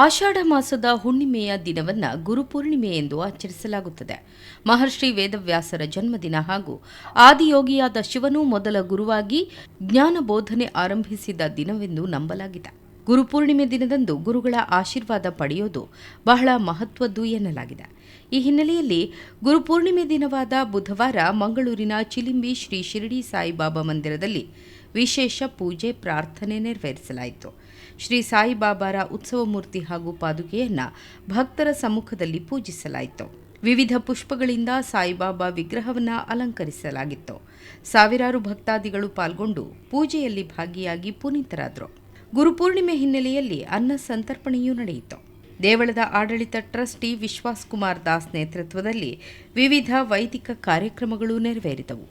ಆಷಾಢ ಮಾಸದ ಹುಣ್ಣಿಮೆಯ ದಿನವನ್ನು ಗುರುಪೂರ್ಣಿಮೆ ಎಂದು ಆಚರಿಸಲಾಗುತ್ತದೆ. ಮಹರ್ಷಿ ವೇದವ್ಯಾಸರ ಜನ್ಮದಿನ ಹಾಗೂ ಆದಿಯೋಗಿಯಾದ ಶಿವನು ಮೊದಲ ಗುರುವಾಗಿ ಜ್ಞಾನ ಬೋಧನೆ ಆರಂಭಿಸಿದ ದಿನವೆಂದು ನಂಬಲಾಗಿದೆ. ಗುರುಪೂರ್ಣಿಮೆ ದಿನದಂದು ಗುರುಗಳ ಆಶೀರ್ವಾದ ಪಡೆಯೋದು ಬಹಳ ಮಹತ್ವದ್ದು ಎನ್ನಲಾಗಿದೆ. ಈ ಹಿನ್ನೆಲೆಯಲ್ಲಿ ಗುರುಪೂರ್ಣಿಮೆ ದಿನವಾದ ಬುಧವಾರ ಮಂಗಳೂರಿನ ಚಿಲಿಂಬಿ ಶ್ರೀ ಶಿರಡಿ ಸಾಯಿಬಾಬಾ ಮಂದಿರದಲ್ಲಿ ವಿಶೇಷ ಪೂಜೆ ಪ್ರಾರ್ಥನೆ ನೆರವೇರಿಸಲಾಯಿತು. ಶ್ರೀ ಸಾಯಿಬಾಬಾರ ಉತ್ಸವ ಮೂರ್ತಿ ಹಾಗೂ ಪಾದುಕೆಯನ್ನು ಭಕ್ತರ ಸಮ್ಮುಖದಲ್ಲಿ ಪೂಜಿಸಲಾಯಿತು. ವಿವಿಧ ಪುಷ್ಪಗಳಿಂದ ಸಾಯಿಬಾಬಾ ವಿಗ್ರಹವನ್ನು ಅಲಂಕರಿಸಲಾಗಿತ್ತು. ಸಾವಿರಾರು ಭಕ್ತಾದಿಗಳು ಪಾಲ್ಗೊಂಡು ಪೂಜೆಯಲ್ಲಿ ಭಾಗಿಯಾಗಿ ಪುನೀತರಾದರು. ಗುರುಪೂರ್ಣಿಮೆ ಹಿನ್ನೆಲೆಯಲ್ಲಿ ಅನ್ನ ಸಂತರ್ಪಣೆಯೂ ನಡೆಯಿತು. ದೇವಳದ ಆಡಳಿತ ಟ್ರಸ್ಟಿ ವಿಶ್ವಾಸ್ ಕುಮಾರ್ ದಾಸ್ ನೇತೃತ್ವದಲ್ಲಿ ವಿವಿಧ ವೈದಿಕ ಕಾರ್ಯಕ್ರಮಗಳು ನೆರವೇರಿದವು.